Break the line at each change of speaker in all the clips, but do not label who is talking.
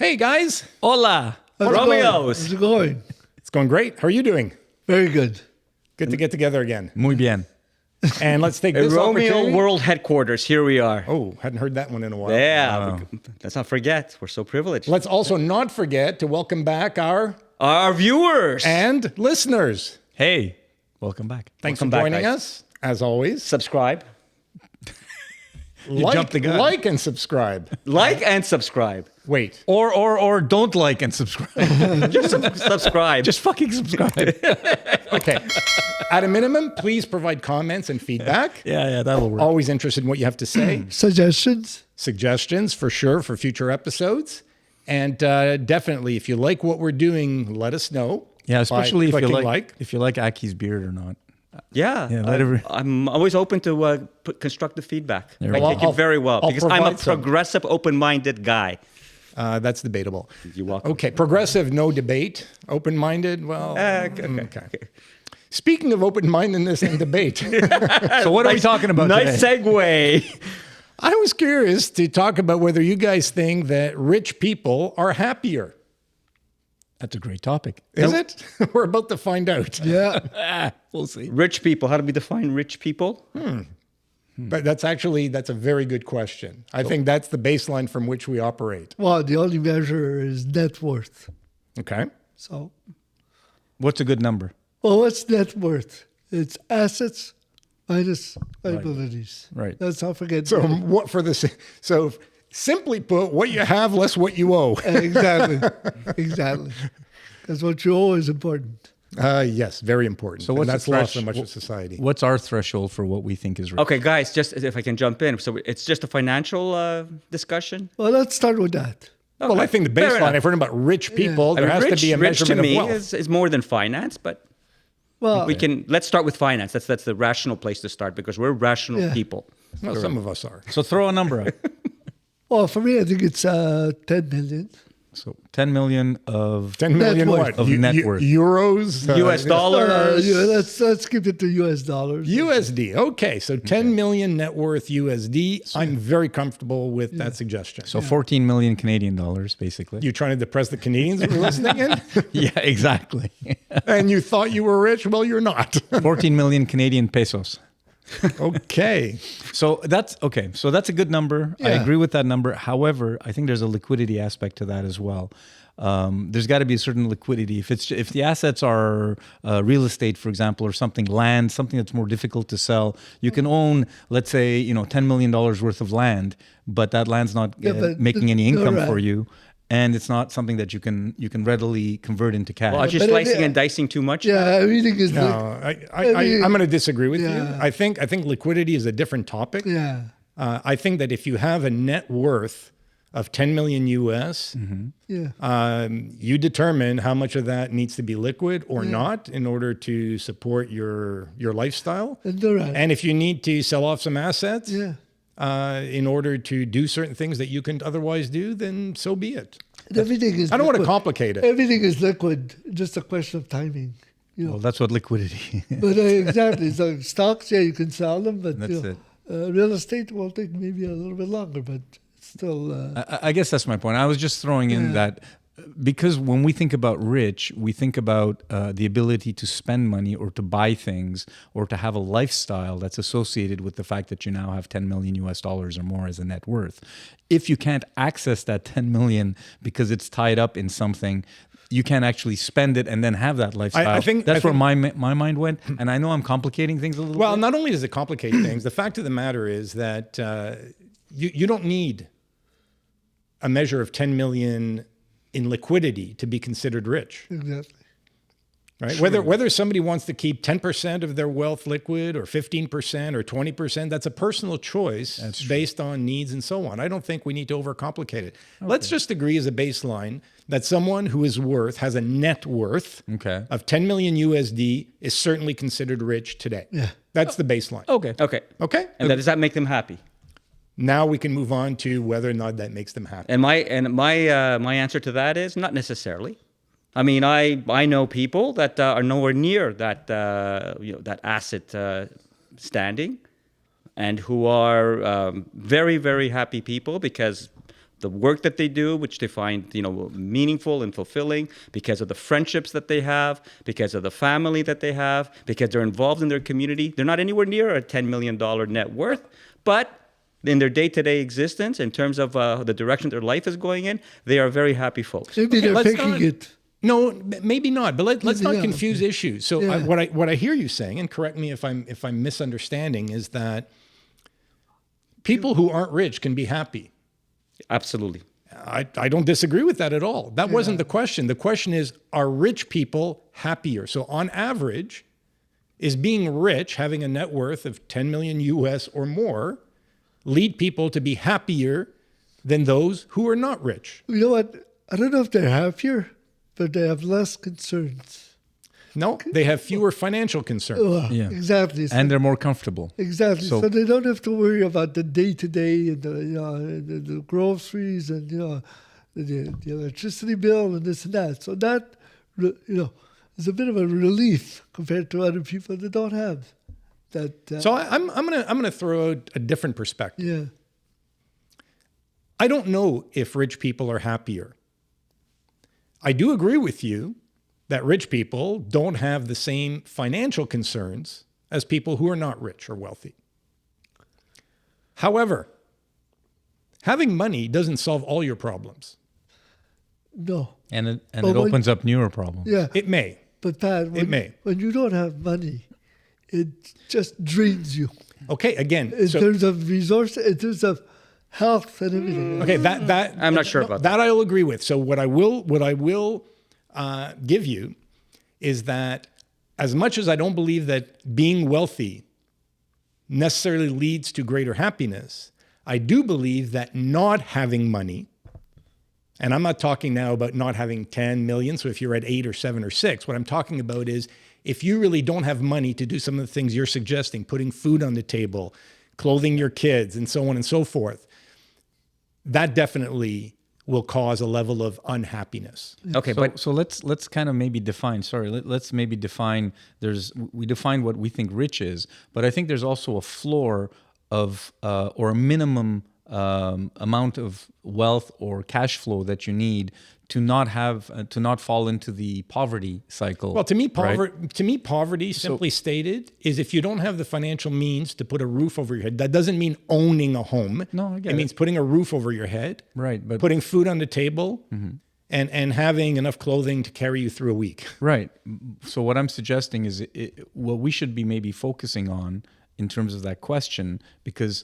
Hey, guys.
Hola.
ROMEOs.
How's it going?
It's going great. How are you doing?
Very good.
Good to get together again.
Muy bien.
And let's take
At
this
Romeo
opportunity.
World Headquarters, here we are.
Oh, hadn't heard that one in a while.
Yeah, let's not forget, we're so privileged.
Let's also not forget to welcome back our
viewers.
and listeners.
Hey, welcome back.
Thanks
Welcome
for
back,
joining
guys.
us, as always.
Subscribe.
jumped the gun.
Like and subscribe.
Like and subscribe.
Wait.
Or don't like and subscribe.
Just subscribe.
Just fucking subscribe.
Okay. At a minimum, please provide comments and feedback.
yeah, that'll work.
Always interested in what you have to say.
Suggestions?
Suggestions for sure for future episodes. And definitely, if you like what we're doing, let us know.
Yeah, especially
by
if you
clicking
like if you like Aki's beard or not.
Yeah,
let
I'm always open to put constructive feedback.
There
I
we go.
take it very well
I'll
because I'm a
provide some.
progressive, open-minded guy.
That's debatable.
You're welcome.
Okay, progressive, no debate. Open-minded, well, okay. Speaking of open-mindedness and debate,
So what are we talking about
Nice
today?
segue.
I was curious to talk about whether you guys think that rich people are happier.
That's a great topic.
Is it? We're about to find out.
Yeah.
We'll see.
Rich people. How do we define rich people?
But that's a very good question. I think that's the baseline from which we operate.
Well, the only measure is net worth.
Okay.
So,
What's a good number?
well, what's net worth? It's assets minus liabilities.
Right.
Let's not forget.
So what for this? So simply put, what you have less what you owe.
Exactly. Exactly. Because what you owe is important.
Yes, very important.
So what's
and that's
the
lost so
thresh-
much of society.
What's our threshold for what we think is rich?
Okay, guys, just if I can jump in. So it's just a financial discussion?
Well, let's start with that.
Well, I think the
Fair
baseline,
enough.
if we're talking about rich people, there has to be a
rich to
measurement
me
of wealth.
is more than finance, but
Well,
let's start with finance. That's the rational place to start because we're rational
Yeah.
people.
Well, some of us are.
So throw a number out.
well, for me, I think it's 10 million.
So 10 million of
10 million
Net worth.
what?
Of net worth.
Euros?
US dollars.
Let's keep it to US dollars.
USD. Okay, so 10 million net worth USD. I'm very comfortable with that suggestion.
so 14 million Canadian dollars, basically.
You trying to depress the Canadians that were listening in?
Yeah, exactly.
And you thought you were rich? Well, you're not.
14 million Canadian pesos.
Okay.
So that's okay. So that's a good number. I
Yeah.
agree with that number. However, I think there's a liquidity aspect to that as well. There's got to be a certain liquidity. If the assets are real estate, for example, or land, something that's more difficult to sell, you can own, let's say, $10 million worth of land, but that land's not
but
making any income
right.
for you. And it's not something that you can readily convert into cash.
Well, are you
But
slicing
yeah.
and dicing too much?
Yeah, everything is.
No, I'm going to disagree with you.
Yeah.
I think liquidity is a different topic.
Yeah.
I think that if you have a net worth of 10 million US,
Yeah.
you determine how much of that needs to be liquid or not in order to support your lifestyle.
And they're right.
And if you need to sell off some assets
Yeah.
in order to do certain things that you can otherwise do, then so be it.
And everything is.
I don't want to
liquid.
complicate it.
Everything is liquid. Just a question of timing. You know.
Well, that's what liquidity is.
But exactly. So stocks, yeah, you can sell them, but
That's
you know, real estate will take maybe a little bit longer, but it's still.
I guess that's my point. I was just throwing in that because when we think about rich, we think about the ability to spend money or to buy things or to have a lifestyle that's associated with the fact that you now have 10 million US dollars or more as a net worth. If you can't access that 10 million because it's tied up in something, you can't actually spend it and then have that lifestyle.
I think
where my mind went. And I know I'm complicating things a little
Well,
bit.
not only does it complicate things, the fact of the matter is that you don't need a measure of 10 million in liquidity to be considered rich,
Exactly.
right? Whether somebody wants to keep 10% of their wealth liquid or 15% or 20%, that's a personal choice based on needs and so on. I don't think we need to overcomplicate it. Let's just agree as a baseline that someone who has a net worth
Okay.
of 10 million USD is certainly considered rich today.
Yeah.
That's the baseline.
Okay.
Okay.
Okay?
And does that make them happy?
Now we can move on to whether or not that makes them happy.
And my answer to that is not necessarily. I mean, I know people that are nowhere near that asset standing, and who are very, very happy people because the work that they do, which they find, meaningful and fulfilling, because of the friendships that they have, because of the family that they have, because they're involved in their community. They're not anywhere near a $10 million net worth, but in their day-to-day existence, in terms of the direction their life is going in, they are very happy folks.
Maybe they're
let's
faking
not-
it.
No, maybe not. But let's not
Yeah,
confuse
okay.
issues. So
Yeah.
what I hear you saying, and correct me if I'm misunderstanding, is that people who aren't rich can be happy.
Absolutely.
I don't disagree with that at all. That wasn't the question. The question is, are rich people happier? So on average, is being rich, having a net worth of 10 million US or more, lead people to be happier than those who are not rich?
You know what? I don't know if they're happier, but they have less concerns.
No, they have fewer financial concerns.
Yeah.
Exactly. So,
And they're more comfortable.
exactly.
So-
So, they don't have to worry about the day-to-day and the groceries and the electricity bill and this and that. So that is a bit of a relief compared to other people that don't have that.
So I'm gonna throw out a different perspective.
yeah.
I don't know if rich people are happier. I do agree with you that rich people don't have the same financial concerns as people who are not rich or wealthy. However, having money doesn't solve all your problems.
No.
And it
But when-
opens up newer problems.
Yeah.
It may.
But Pat, when you don't have money, it just drains you
Okay, again,
in
so
terms of resources, in terms of health and everything.
okay, that
I'm not sure about
that. I'll agree with. So what I will give you is that as much as I don't believe that being wealthy necessarily leads to greater happiness, I do believe that not having money, and I'm not talking now about not having 10 million. So if you're at 8 or 7 or 6, what I'm talking about is if you really don't have money to do some of the things you're suggesting, putting food on the table, clothing your kids, and so on and so forth, that definitely will cause a level of unhappiness.
Okay,
So,
but
so let's kind of maybe define. Sorry, let's maybe define. We define what we think rich is, but I think there's also a floor of or a minimum amount of wealth or cash flow that you need to not fall into the poverty cycle.
Well, to me,
right?
poverty, simply stated, is if you don't have the financial means to put a roof over your head. That doesn't mean owning a home.
No, I get
it
it.
mean putting a roof over your head,
Right, but
putting food on the table, and having enough clothing to carry you through a week.
Right. So what I'm suggesting is what we should be maybe focusing on in terms of that question, because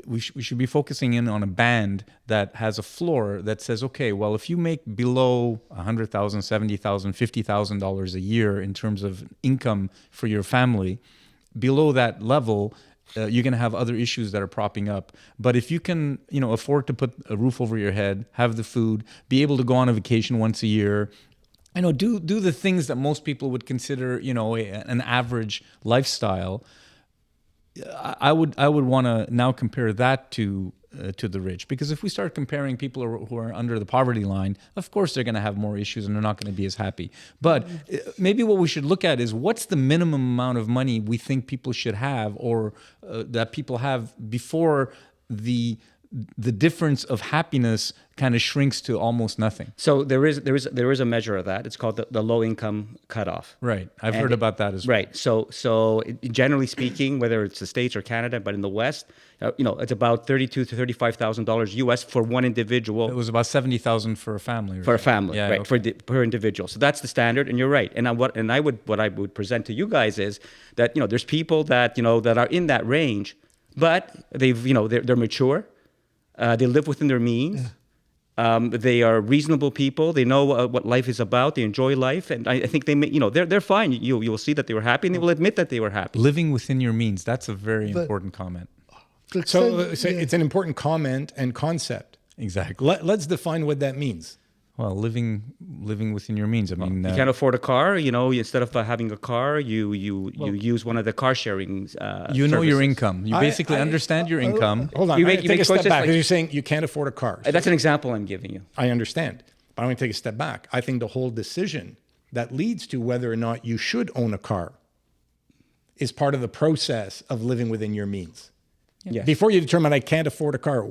we should be focusing in on a band that has a floor that says, okay, well, if you make below $100,000, $70,000, $50,000 a year in terms of income for your family, below that level, you're going to have other issues that are propping up. But if you can, afford to put a roof over your head, have the food, be able to go on a vacation once a year, do the things that most people would consider, an average lifestyle. I would want to now compare that to the rich, because if we start comparing people who are under the poverty line, of course they're going to have more issues and they're not going to be as happy. But maybe what we should look at is what's the minimum amount of money we think people should have, or that people have, before the difference of happiness kind of shrinks to almost nothing.
so there is a measure of that. It's called the low income cutoff.
Right. I've
And
heard about that as well.
Right. So generally speaking, whether it's the States or Canada, but in the West, it's about $32,000 to $35,000 US for one individual.
It was about 70,000 for a family.
For a family,
Yeah,
right?
okay.
Per individual. So that's the standard, and you're right. And what I would present to you guys is that there's people that that are in that range, but they're mature, they live within their means. They are reasonable people. They know what life is about. They enjoy life, and I think they're fine. You will see that they were happy, and they will admit that they were happy.
Living within your means. That's a very important comment.
So it's an important comment and concept.
Exactly.
Let's define what that means.
Well, living within your means. I mean,
You can't afford a car, instead of having a car, you use one of the car sharing.
you know your
services.
income. You basically understand your income.
Hold on,
You
I'm
make-
gonna
you
take
make
a step
choices
back,
like-
because you're saying you can't afford a car.
That's an example I'm giving you.
I understand, but I'm going to take a step back. I think the whole decision that leads to whether or not you should own a car is part of the process of living within your means.
Yes.
Before you determine I can't afford a car,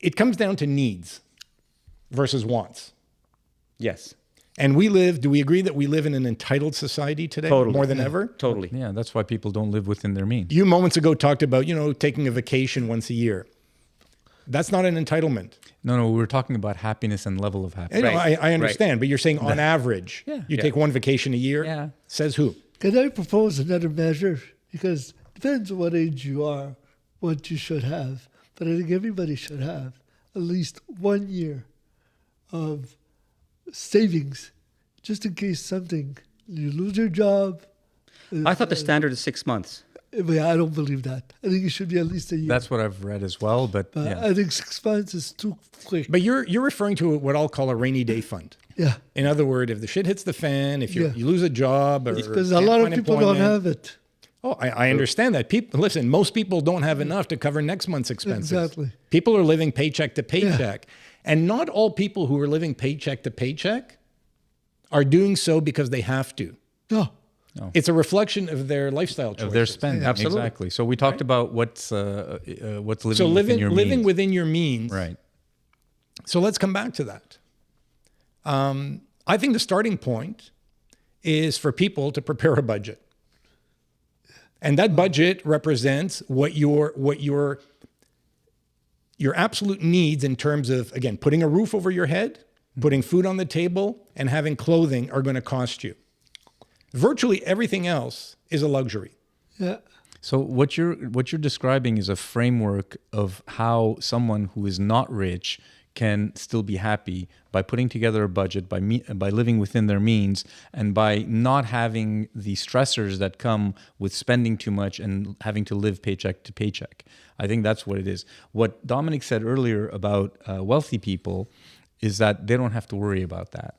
it comes down to needs versus wants.
Yes.
And do we agree that we live in an entitled society today
Totally.
more than ever?
Totally.
Yeah, that's why people don't live within their means.
You moments ago talked about, taking a vacation once a year. That's not an entitlement.
No, we were talking about happiness and level of happiness.
I understand, but you're saying on average, you take one vacation a year.
Yeah.
Says who?
Can I propose another measure? Because it depends on what age you are, what you should have. But I think everybody should have at least 1 year of savings, just in case you lose your job.
I thought the standard is 6 months.
I don't believe that. I think it should be at least a year.
That's what I've read as well, but yeah.
I think 6 months is too quick.
But you're referring to what I'll call a rainy day fund.
Yeah.
In other words, if the shit hits the fan, if you lose a job, or
Because a lot of people don't have it.
Oh, I understand that. Listen, most people don't have enough to cover next month's expenses.
Exactly.
People are living paycheck to paycheck. And not all people who are living paycheck to paycheck are doing so because they have to.
No.
It's a reflection of their lifestyle choices.
Of their spending,
Absolutely.
exactly. So we talked about what's living
So
within your
living
means.
within your means.
Right.
So let's come back to that. I think the starting point is for people to prepare a budget. And that budget represents what your absolute needs in terms of, again, putting a roof over your head, putting food on the table, and having clothing are going to cost you. Virtually everything else is a luxury.
Yeah.
So what you're describing is a framework of how someone who is not rich can still be happy by putting together a budget, by living within their means, and by not having the stressors that come with spending too much and having to live paycheck to paycheck. I think that's what it is. What Dominic said earlier about wealthy people is that they don't have to worry about that.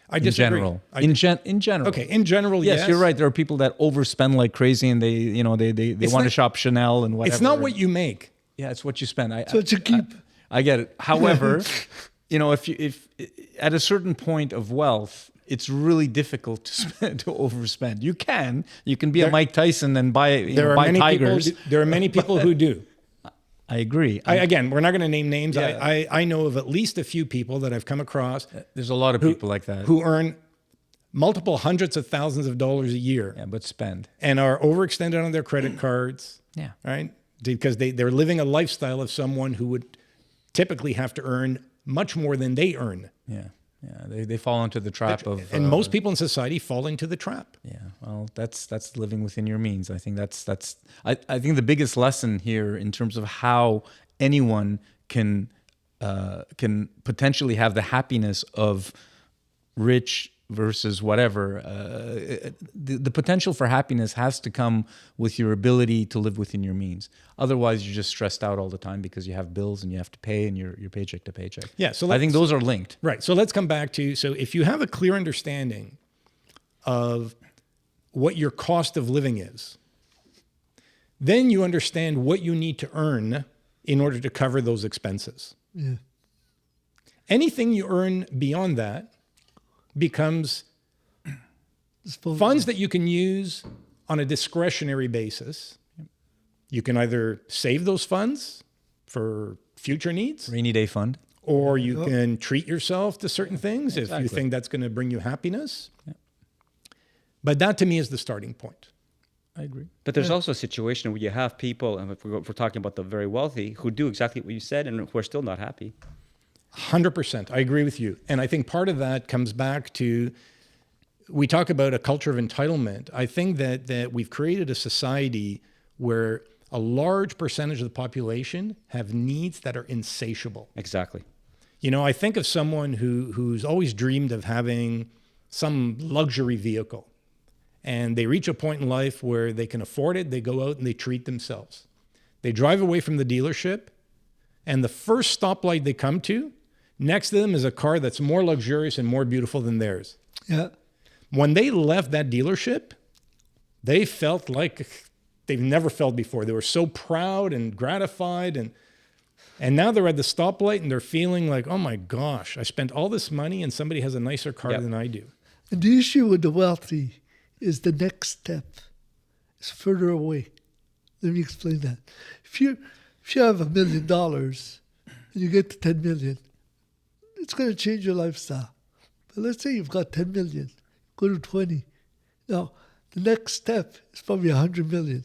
I disagree.
In general.
Okay, in general, yes.
Yes, you're right. There are people that overspend like crazy, and they want to shop Chanel and whatever.
It's not what you make.
Yeah, it's what you spend.
It's what you keep.
I get it. However, if at a certain point of wealth, it's really difficult to overspend. You can be a Mike Tyson and buy tigers.
There are many people who do.
I agree.
Again, we're not going to name names.
Yeah.
I know of at least a few people that I've come across.
There's a lot of people like that
who earn multiple hundreds of thousands of dollars a year.
Yeah, but spend.
And are overextended on their credit cards.
Yeah.
Right? Because they're living a lifestyle of someone who would typically have to earn much more than they earn.
Yeah. Yeah, they fall into the trap of...
And most people in society fall into the trap.
Yeah, well, that's living within your means. I think I think the biggest lesson here in terms of how anyone can potentially have the happiness of rich versus whatever. The potential for happiness has to come with your ability to live within your means. Otherwise, you're just stressed out all the time because you have bills and you have to pay and you're paycheck to paycheck.
Yeah, so
I think those are linked.
Right. So let's come back to, so if you have a clear understanding of what your cost of living is, then you understand what you need to earn in order to cover those expenses.
Yeah.
Anything you earn beyond that becomes funds that you can use on a discretionary basis. You can either save those funds for future needs,
Rainy day fund,
or you can treat yourself to certain things if you think that's going to bring you happiness.
Yeah.
But that to me is the starting point.
I agree.
But there's also a situation where you have people, and if we're talking about the very wealthy, who do exactly what you said and who are still not happy.
100%. I agree with you. And I think part of that comes back to, we talk about a culture of entitlement. I think that we've created a society where a large percentage of the population have needs that are insatiable.
Exactly.
I think of someone who's always dreamed of having some luxury vehicle, and they reach a point in life where they can afford it. They go out and they treat themselves. They drive away from the dealership, and the first stoplight they come to, next to them is a car that's more luxurious and more beautiful than theirs.
Yeah.
When they left that dealership, they felt like they've never felt before. They were so proud and gratified, and now they're at the stoplight and they're feeling like, oh my gosh, I spent all this money and somebody has a nicer car than I do.
And the issue with the wealthy is the next step is further away. Let me explain that. If you have $1 million and you get to 10 million, it's going to change your lifestyle. But let's say you've got 10 million, go to 20. Now, the next step is probably 100 million.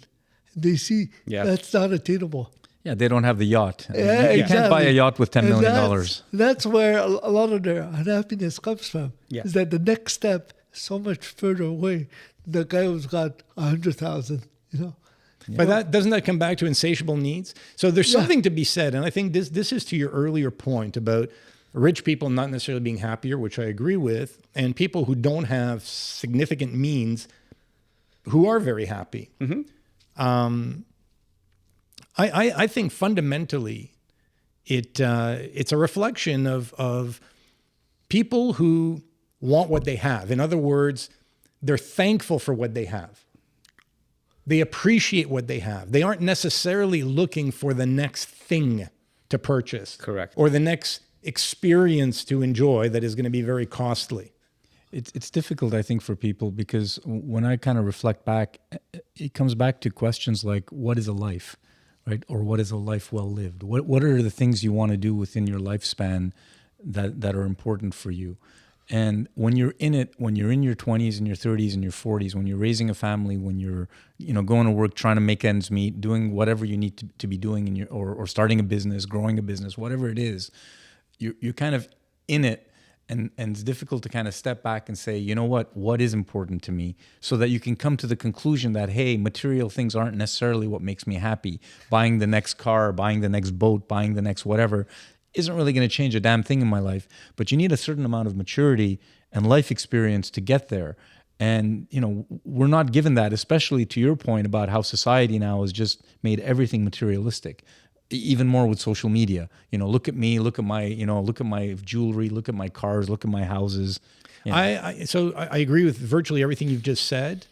And they see that's not attainable.
Yeah, they don't have the yacht.
Yeah,
You can't buy a yacht with $10
And
million.
That's where a lot of their unhappiness comes from.
Yeah.
Is that the next step is so much further away than the guy who's got 100,000, you know.
But doesn't that come back to insatiable needs? So there's something to be said, and I think this is to your earlier point about rich people not necessarily being happier, which I agree with, and people who don't have significant means who are very happy. I think fundamentally it's a reflection of people who want what they have. In other words, they're thankful for what they have. They appreciate what they have. They aren't necessarily looking for the next thing to purchase.
Correct.
Or the next experience to enjoy that is going to be very costly.
It's difficult, I think, for people because when I kind of reflect back, it comes back to questions like, what is a life, right? Or what is a life well lived? What are the things you want to do within your lifespan that are important for you? And when you're in it, when you're in your 20s and your 30s and your 40s, when you're raising a family, when you're going to work, trying to make ends meet, doing whatever you need to be doing in your or starting a business, growing a business, whatever it is, you're kind of in it, and it's difficult to kind of step back and say, you know what is important to me, so that you can come to the conclusion that, hey, material things aren't necessarily what makes me happy. Buying the next car, buying the next boat, buying the next whatever isn't really going to change a damn thing in my life, but you need a certain amount of maturity and life experience to get there. And, we're not given that, especially to your point about how society now has just made everything materialistic, even more with social media. Look at me, look at my, look at my jewelry, look at my cars, look at my houses.
So I agree with virtually everything you've just said,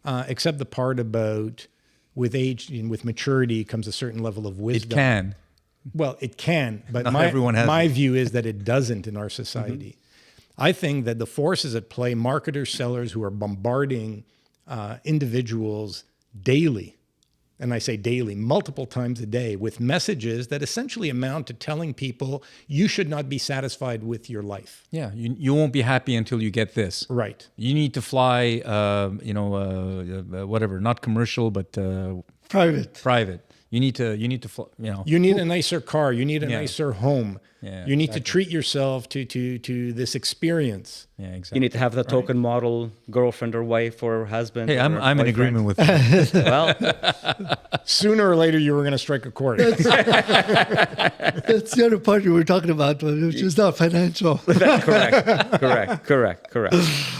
except the part about with age and with maturity comes a certain level of wisdom.
It can.
Well, it can, but
Not everyone has
my
it.
view is that it doesn't in our society. I think that the forces at play, marketers, sellers who are bombarding individuals daily, and I say daily, multiple times a day, with messages that essentially amount to telling people you should not be satisfied with your life.
Yeah, you won't be happy until you get this.
Right.
You need to fly, whatever, not commercial, but private. You need to fly,
You need a nicer car. You need a nicer home.
Yeah,
you need to treat yourself to this experience.
Yeah, exactly.
You need to have the token model girlfriend or wife or husband.
Hey, I'm in
boyfriend.
agreement with that.
Well,
Sooner or later, you were going to strike a chord.
That's the other part you were talking about, which is not financial.
correct.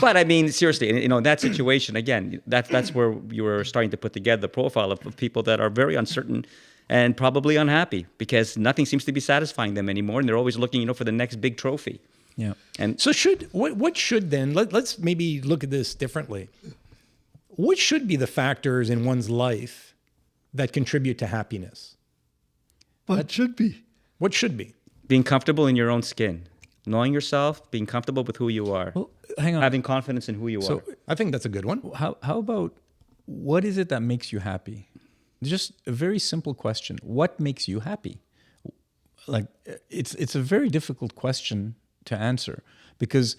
But I mean, seriously, in that situation, again, that's where you were starting to put together the profile of people that are very uncertain and probably unhappy because nothing seems to be satisfying them anymore, and they're always looking, for the next big trophy.
Yeah.
And
So what should then, let's maybe look at this differently. What should be the factors in one's life that contribute to happiness?
What should be?
What should be?
being comfortable in your own skin, knowing yourself, being comfortable with who you are,
Well, hang on.
having confidence in who you are.
I think that's a good one.
How about what is it that makes you happy? Just a very simple question. What makes you happy? Like it's a very difficult question to answer because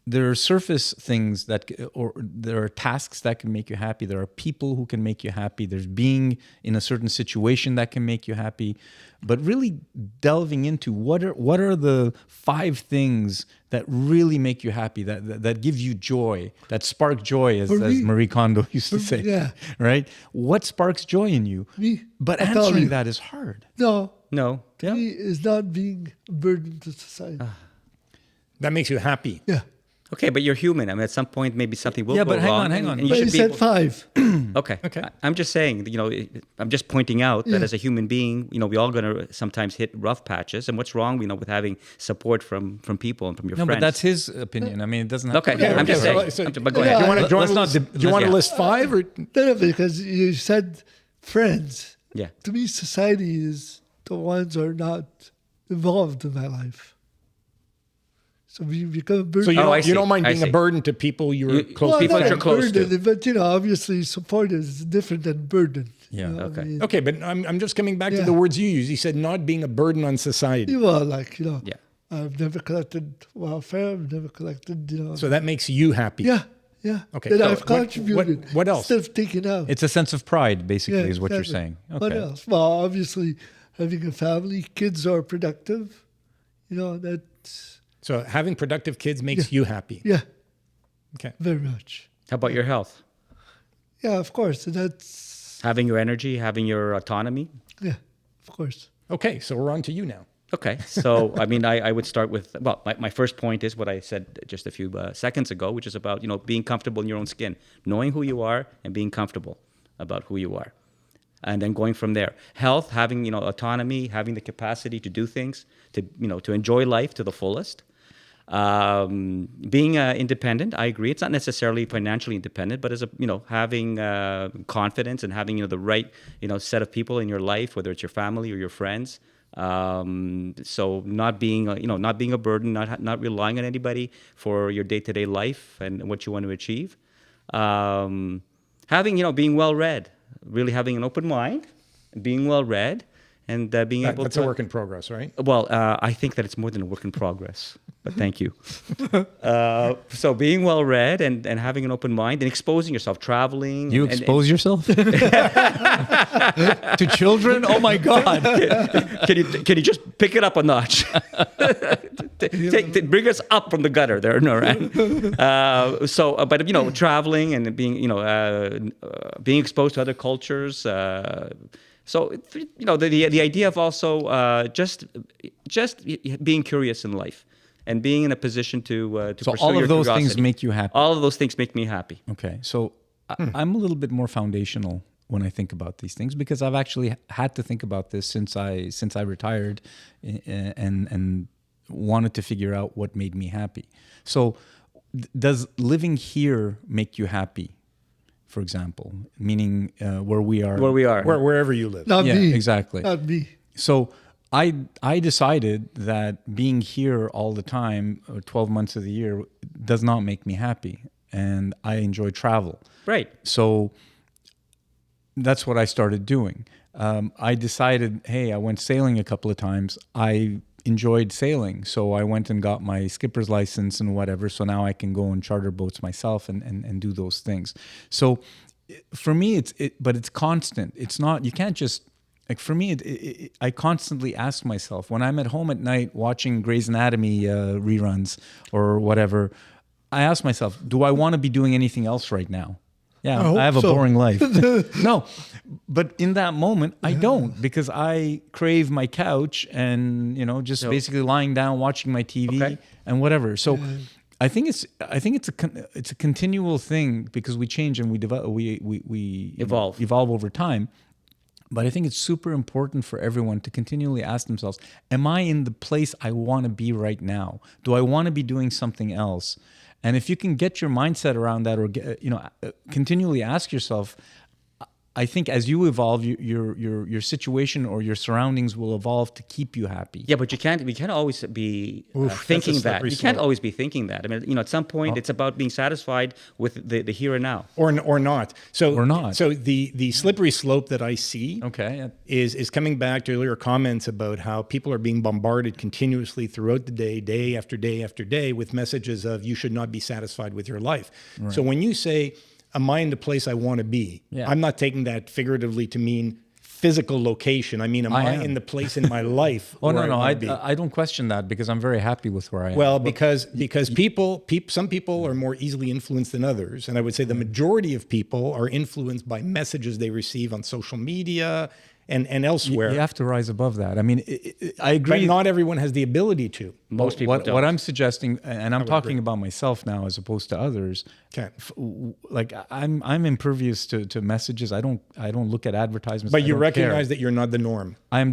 there are surface things or there are tasks that can make you happy. There are people who can make you happy. There's being in a certain situation that can make you happy. But really delving into what are the 5 things that really make you happy, that give you joy, that spark joy, as Marie Kondo used to say.
Yeah.
Right? What sparks joy in you? But answering that is hard.
No.
No.
To me, is not being a burden to society.
That makes you happy.
Yeah.
Okay, but you're human. I mean, at some point, maybe something will
Yeah,
go
but hang
wrong.
on, hang on.
and
But
you
you
should be
said
able-
5.
Okay.
Okay.
I'm just saying, I'm just pointing out that as a human being, we all going to sometimes hit rough patches. And what's wrong, with having support from people and from your
No,
friends.
but that's his opinion. I mean, it doesn't have
Okay,
to
I'm just saying. But go
Do
ahead.
you want to join?
Let's not
Do you want to
yeah.
list 5 or?
No, because you said friends.
Yeah.
To me, society is the ones who are not involved in my life. So we become a burden.
So you
Oh,
don't,
I
you
see.
don't mind
I
being a
see.
burden to people you're close
Well,
to.
people
not
that you're
a
close to.
burden, but obviously support is different than burden.
Yeah.
You know,
Okay.
I mean,
Okay, but I'm just coming back to
Yeah.
the words you use. You said not being a burden on society.
well, like, you know,
Yeah.
I've never collected welfare. I've never collected, you know.
So that makes you happy.
yeah, yeah.
Okay,
That
so
I've contributed.
what else?
Instead of taking out.
It's a sense of pride, basically,
Yeah,
is what you're
exactly.
saying.
What
Okay.
else? Well, obviously, having a family, kids are productive. You know, that's,
So having productive kids makes you happy.
yeah,
Okay.
very much.
How about your health?
Yeah, of course. And that's,
Having your energy, having your autonomy.
yeah, of course.
Okay, so we're on to you now.
Okay, so I mean, I would start with, well, my first point is what I said just a few seconds ago, which is about, you know, being comfortable in your own skin, knowing who you are and being comfortable about who you are. And then going from there. Health, having, you know, autonomy, having the capacity to do things, to, you know, to enjoy life to the fullest. Being independent, I agree. It's not necessarily financially independent, but as a, you know, having confidence and having, you know, the right, you know, set of people in your life, whether it's your family or your friends. So not being, you know, not being a burden, not relying on anybody for your day-to-day life and what you want to achieve. Having, you know, being well-read, really having an open mind, being well-read, and being able
That's
to.
a work in progress, right?
Well, I think that it's more than a work in progress, but thank you. So being well-read and having an open mind and exposing yourself, traveling.
You
and-
expose yourself to children? Oh my God.
Can you just pick it up a notch? Bring us up from the gutter there, no, right? But you know, traveling and being, you know, being exposed to other cultures. So you know, the idea of also just being curious in life and being in a position to
So
pursue
all
your
of those things
curiosity.
make you happy.
All of those things make me happy.
Okay, so I'm a little bit more foundational when I think about these things because I've actually had to think about this since I retired and wanted to figure out what made me happy. So does living here make you happy? For example, meaning where we are.
Wherever you live.
Not
Yeah,
me.
exactly.
Not me.
So I decided that being here all the time, 12 months of the year, does not make me happy, and I enjoy travel.
Right.
So that's what I started doing. I decided, hey, I went sailing a couple of times. I enjoyed sailing, so I went and got my skipper's license and whatever. So now I can go and charter boats myself and do those things. So for me, but it's constant. It's not. You can't just. Like for me, I constantly ask myself when I'm at home at night watching Grey's Anatomy reruns or whatever, I ask myself, do I want to be doing anything else right now? Yeah,
hope
I have a
so.
boring life. No, but in that moment, I don't because I crave my couch and, you know, just basically lying down, watching my TV
Okay.
and whatever. So I think it's a continual thing because we change and we develop, we evolve over time. But I think it's super important for everyone to continually ask themselves, am I in the place I want to be right now? Do I want to be doing something else? And if you can get your mindset around that or, continually ask yourself, I think as you evolve, your situation or your surroundings will evolve to keep you happy.
Yeah, but we can't always be
Oof, that's a
thinking that.
slippery
You can't
slope.
always be thinking that. I mean, you know, at some point, it's about being satisfied with the here and now.
Or not. So
Or not.
So the slippery slope that I see
Okay.
is coming back to earlier comments about how people are being bombarded continuously throughout the day after day after day, with messages of you should not be satisfied with your life. Right. So when you say, am I in the place I want to be?
Yeah.
I'm not taking that figuratively to mean physical location. I mean, am I
am.
in the place in my life
Oh,
where
no,
I want to be?
I don't question that because I'm very happy with where I am.
Well, because some people are more easily influenced than others, and I would say the majority of people are influenced by messages they receive on social media and elsewhere.
you have to rise above that. I mean, I agree.
But not everyone has the ability to.
Most people don't.
What I'm suggesting, and I'm talking about myself now as opposed to others.
Okay.
Like I'm impervious to messages. I don't look at advertisements.
But
I
you
don't
recognize
care.
that you're not the norm.
I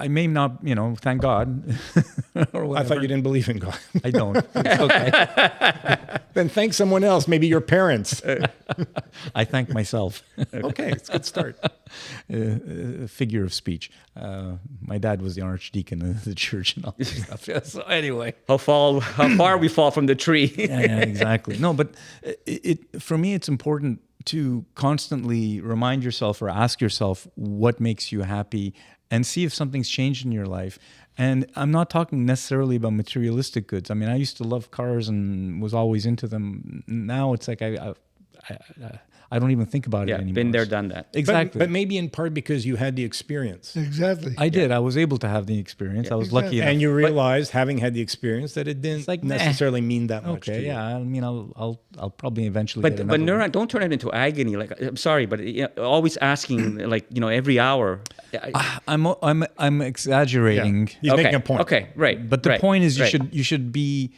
may not, thank God. Or
I thought you didn't believe in God.
I don't. It's okay.
Then thank someone else, maybe your parents.
I thank myself.
Okay, it's a good start.
Figure of speech. My dad was the archdeacon of the church and all that stuff. Yeah, so anyway,
How far we fall from the tree.
yeah, exactly. No, but for me, it's important to constantly remind yourself or ask yourself what makes you happy and see if something's changed in your life. And I'm not talking necessarily about materialistic goods. I mean, I used to love cars and was always into them. Now it's like I don't even think about it anymore.
Been there, done that.
Exactly.
But maybe in part because you had the experience.
Exactly.
I did. I was able to have the experience. I was lucky enough.
And you realized, having had the experience, that it didn't
like,
necessarily mean that much to
Okay,
you.
yeah. I mean, I'll probably eventually get
But
another one.
Neuron, don't turn it into agony. Like, I'm sorry, but always asking, like, every hour.
I'm exaggerating.
He's making a point.
Okay, right.
But the point is,
right.
you should be.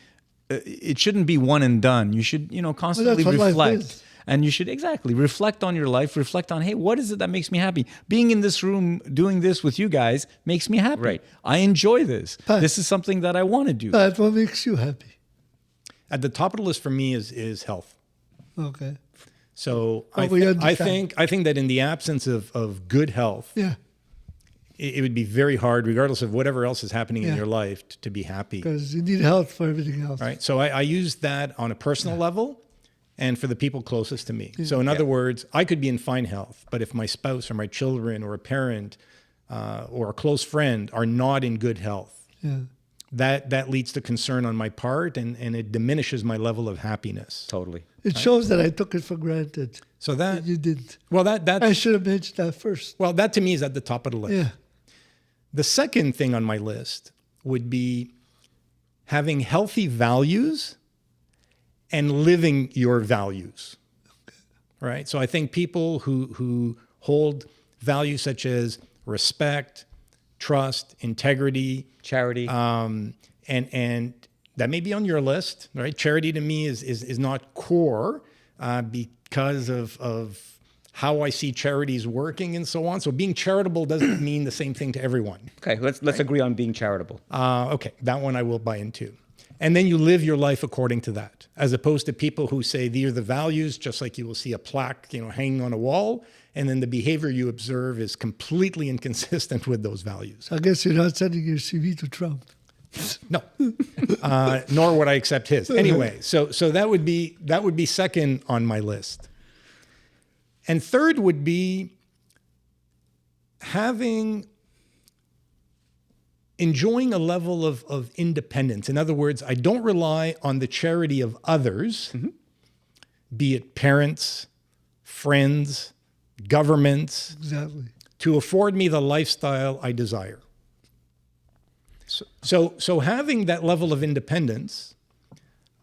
It shouldn't be one and done. You should constantly
what life
reflect,
is.
and you should reflect on your life. Reflect on, hey, what is it that makes me happy? Being in this room doing this with you guys makes me happy.
Right.
I enjoy this.
Pat.
This is something that I want to do.
Pat, what makes you happy?
At the top of the list for me is health.
Okay.
So
Well,
I
we
think
understand.
that in the absence of good health,
Yeah.
it would be very hard, regardless of whatever else is happening in
Yeah.
your life, to be happy.
Because you need health for everything else.
Right. So I use that on a personal level and for the people closest to me. So in other words, I could be in fine health, but if my spouse or my children or a parent or a close friend are not in good health,
Yeah.
that leads to concern on my part, and it diminishes my level of happiness.
Totally.
It shows that I took it for granted.
So that
You didn't.
well
I
that
should have mentioned that first.
that to me is at the top of the list.
Yeah.
The second thing on my list would be having healthy values and living your values. Right? So I think people who hold values such as respect, trust, integrity,
Charity.
and that may be on your list, right? Charity to me is not core because of how I see charities working and so on. So being charitable doesn't mean the same thing to everyone.
Okay, let's agree on being charitable.
Okay, that one I will buy into. And then you live your life according to that, as opposed to people who say these are the values, just like you will see a plaque, hanging on a wall, and then the behavior you observe is completely inconsistent with those values.
I guess you're not sending your CV to Trump.
No, nor would I accept his. Anyway, so that would be second on my list. And third would be enjoying a level of independence. In other words, I don't rely on the charity of others, be it parents, friends, governments,
Exactly.
to afford me the lifestyle I desire. So having that level of independence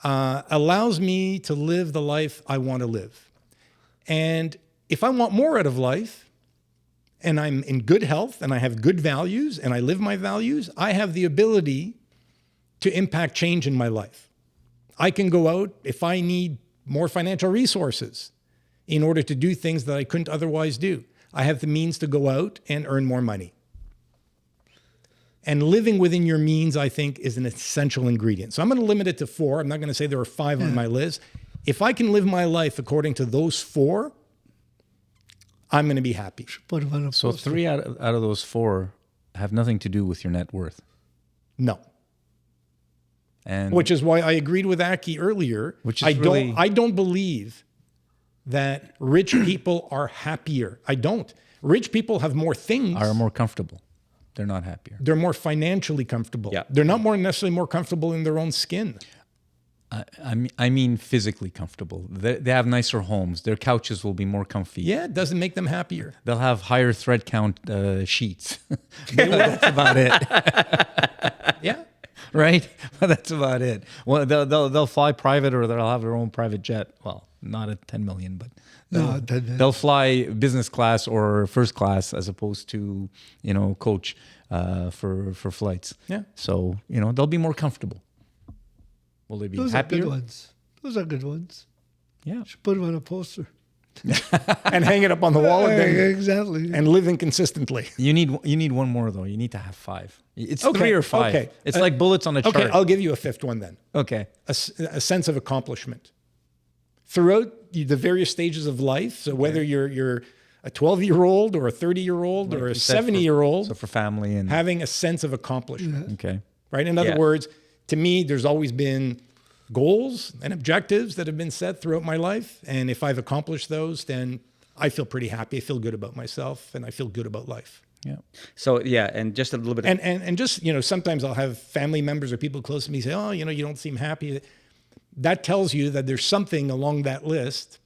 allows me to live the life I want to live. And if I want more out of life, and I'm in good health, and I have good values, and I live my values, I have the ability to impact change in my life. I can go out if I need more financial resources in order to do things that I couldn't otherwise do. I have the means to go out and earn more money. And living within your means, I think, is an essential ingredient. So I'm going to limit it to 4. I'm not going to say there are 5 on my list. If I can live my life according to those 4, I'm going to be happy.
Put him on a
So
poster.
3 out of those 4 have nothing to do with your net worth.
No.
And
Which is why I agreed with Aki earlier.
Which is
I don't believe that rich people are happier. I don't. Rich people have more things.
are more comfortable. They're not happier.
They're more financially comfortable.
Yeah.
They're not necessarily more comfortable in their own skin.
I mean physically comfortable. They have nicer homes. Their couches will be more comfy.
Yeah, it doesn't make them happier.
They'll have higher thread count sheets. That's about it.
Yeah.
Right? That's about it. Well, they'll fly private, or they'll have their own private jet. Well, not at 10 million, but
No,
they'll fly business class or first class as opposed to coach for flights.
Yeah.
So they'll be more comfortable. Will they be
those
happier?
are good ones. Those are good ones.
Yeah.
Should put him on a poster.
And hang it up on the wall
Exactly.
and live inconsistently.
You need one more though. You need to have 5. It's
Okay,
3 or 5.
okay.
It's like bullets on a chart.
Okay, I'll give you a 5th one then.
Okay.
A sense of accomplishment. throughout the various stages of life. So whether you're a 12-year-old or a 30-year-old or a 70-year-old,
So for family and
having a sense of accomplishment,
okay.
right? In other
Yeah.
words, to me, there's always been goals and objectives that have been set throughout my life. And if I've accomplished those, then I feel pretty happy. I feel good about myself and I feel good about life.
Yeah.
So yeah, and just a little bit. Of,
And just, sometimes I'll have family members or people close to me say, oh, you don't seem happy. That tells you that there's something along that list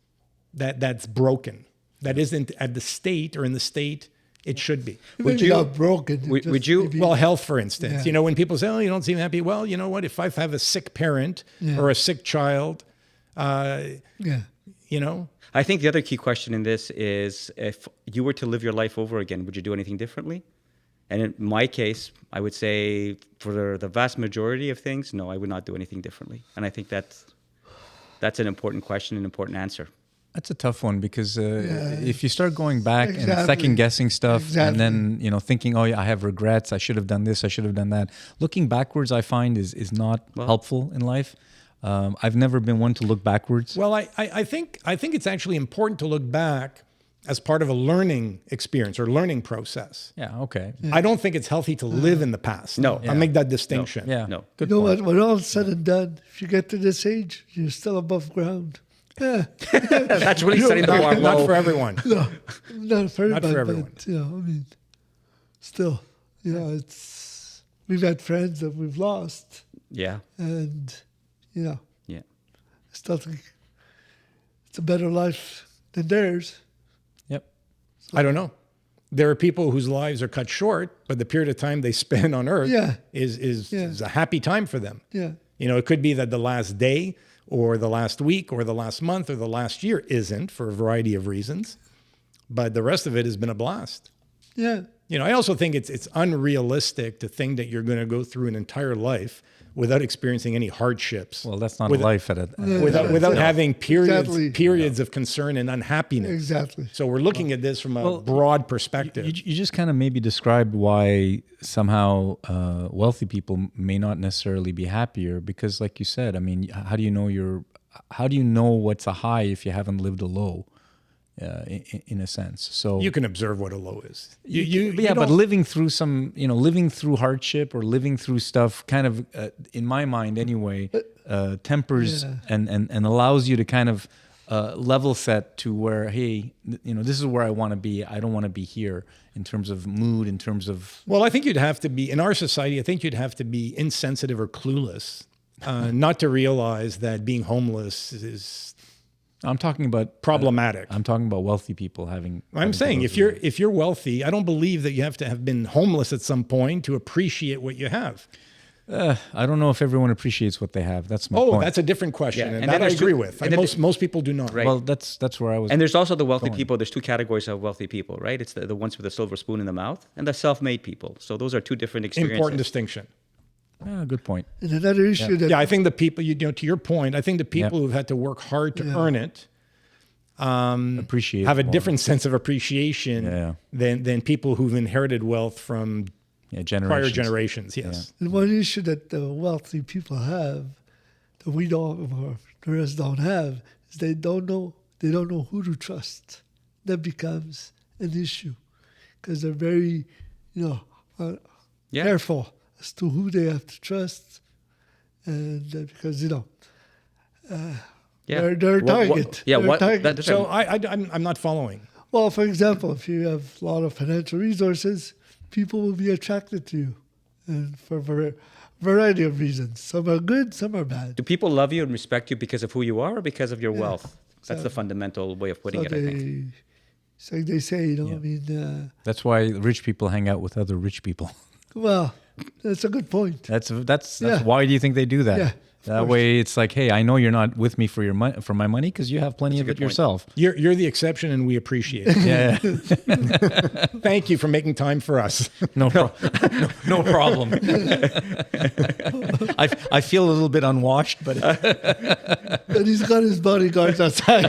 that's broken, that isn't at the state or in the state it should be.
Maybe not broken.
would you-
maybe-
Well, health, for instance,
Yeah.
when people say, oh, you don't seem happy. Well, you know what? If I have a sick parent or a sick child,
yeah.
I think the other key question in this is, if you were to live your life over again, would you do anything differently? And in my case, I would say for the vast majority of things, no, I would not do anything differently. And I think that's an important question, an important answer.
That's a tough one because if you start going back and
Exactly.
second guessing stuff and
Exactly.
then thinking, oh yeah, I have regrets, I should have done this, I should have done that. Looking backwards, I find is not helpful in life. I've never been one to look backwards.
well, I think it's actually important to look back as part of a learning experience or learning process.
Yeah, okay.
I don't think it's healthy to live in the past.
No.
I'll make that distinction.
Yeah,
No.
good
You know
point.
what? When all is said and done, if you get to this age, you're still above ground. Yeah.
That's really setting the bar
Not
low.
for everyone.
No, not for everybody.
everyone.
But, I mean, still, it's we've had friends that we've lost,
Yeah,
and
yeah.
I still think it's a better life than theirs.
Yep.
I don't know. There are people whose lives are cut short, but the period of time they spend on Earth
Yeah.
is a happy time for them.
Yeah,
It could be that the last day or the last week or the last month or the last year isn't, for a variety of reasons, but the rest of it has been a blast.
yeah.
I also think it's unrealistic to think that you're going to go through an entire life without experiencing any hardships.
Well, that's not
With-
a life at a
without having
Exactly.
periods of concern and unhappiness.
Exactly.
So we're looking at this from a broad perspective.
You just kind of maybe described why somehow wealthy people may not necessarily be happier because, like you said, I mean, how do you know what's a high if you haven't lived a low, in a sense? So
You can observe what a low is.
but living through living through hardship or living through stuff, kind of, in my mind anyway, tempers and allows you to kind of level set to where, hey, this is where I want to be. I don't want to be here in terms of mood, in terms of.
Well, I think you'd have to be, in our society, I think you'd have to be insensitive or clueless not to realize that being homeless is
I'm talking about
problematic.
I'm talking about wealthy people having.
I'm saying if you're wealthy, I don't believe that you have to have been homeless at some point to appreciate what you have.
I don't know if everyone appreciates what they have. That's my point.
That's a different question,
Yeah,
and
and
that
then
I
there's
agree
two-
with.
and then
Most people do not.
Right.
Well, that's where I was.
And there's also the wealthy people. There's two categories of wealthy people, right? It's the ones with a silver spoon in the mouth and the self-made people. So those are two different experiences.
Important distinction.
Good point.
And another issue that
Yeah, I think the people, to your point, I think the people who've had to work hard to earn it
Appreciate
have a
more.
different sense of appreciation than people who've inherited wealth from
generations.
prior generations. Yes.
And one issue that the wealthy people have that we don't, or the rest don't have, is they don't know who to trust. That becomes an issue because they're very, careful as to who they have to trust, and because they're target. They're target.
So I'm not following.
Well, for example, if you have a lot of financial resources, people will be attracted to you, and for a variety of reasons. Some are good, some are bad.
Do people love you and respect you because of who you are or because of your wealth? That's the fundamental way of putting it, I think.
It's like they say, I mean,
That's why rich people hang out with other rich people.
well, that's a good point.
That's
Yeah.
why do you think they do that?
Yeah,
that way, it's like, hey, I know you're not with me for for my money because you have plenty of it yourself.
You're the exception, and we appreciate it.
Yeah,
Thank you for making time for us.
no problem. I feel a little bit unwashed, but
And he's got his bodyguards outside.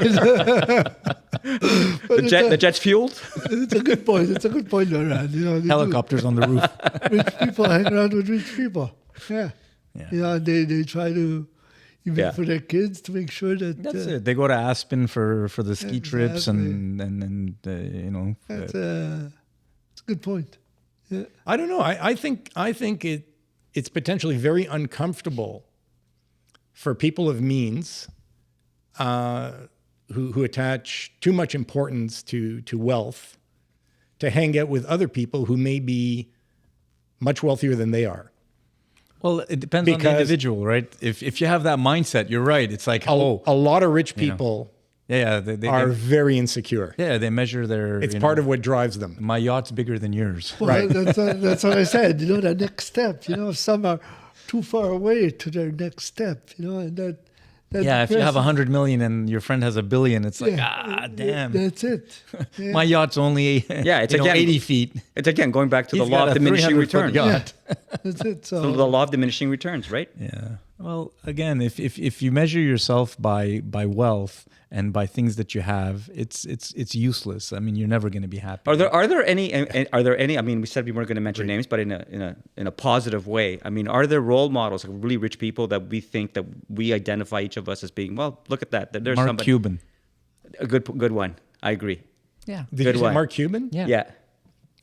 The jet's fueled?
It's a good point. It's a good point, Laurent. They
helicopters on the roof.
Rich people hang around with rich people. Yeah.
Yeah.
They try to, even
Yeah.
for their kids to make sure that
That's it. They go to Aspen for the ski trips
Exactly.
and
That's a good point. Yeah.
I don't know. I think it's potentially very uncomfortable for people of means who attach too much importance to wealth to hang out with other people who may be much wealthier than they are.
well, it depends on the
Because-
individual, right? If you have that mindset, you're right. It's like,
A lot of rich people
they
are very insecure.
they measure their.
It's part of what drives them.
my yacht's bigger than yours.
Well,
Right.
that's what I said. The next step. Some are too far away to their next step. And that.
Yeah, if you have
depresses-
100 million and your friend has $1 billion, it's like,
Yeah,
damn.
That's it. Yeah.
My yacht's only
it's again
80 feet.
It's again going back to the
He's
law
got
of
a
diminishing
300-foot
returns.
yacht.
That's it.
The
So
law of diminishing returns, right?
Yeah. Well, again, if you measure yourself by wealth and by things that you have, it's useless. I mean, you're never going to be happy.
Are there any? I mean, we said we weren't going to mention names, but in a positive way. I mean, are there role models, like really rich people that we think that we identify each of us as being? Well, look at that. There's
Mark
somebody.
Cuban.
A good one. I agree.
Yeah.
Did
Good
you say
one.
Mark Cuban?
Yeah.
Yeah.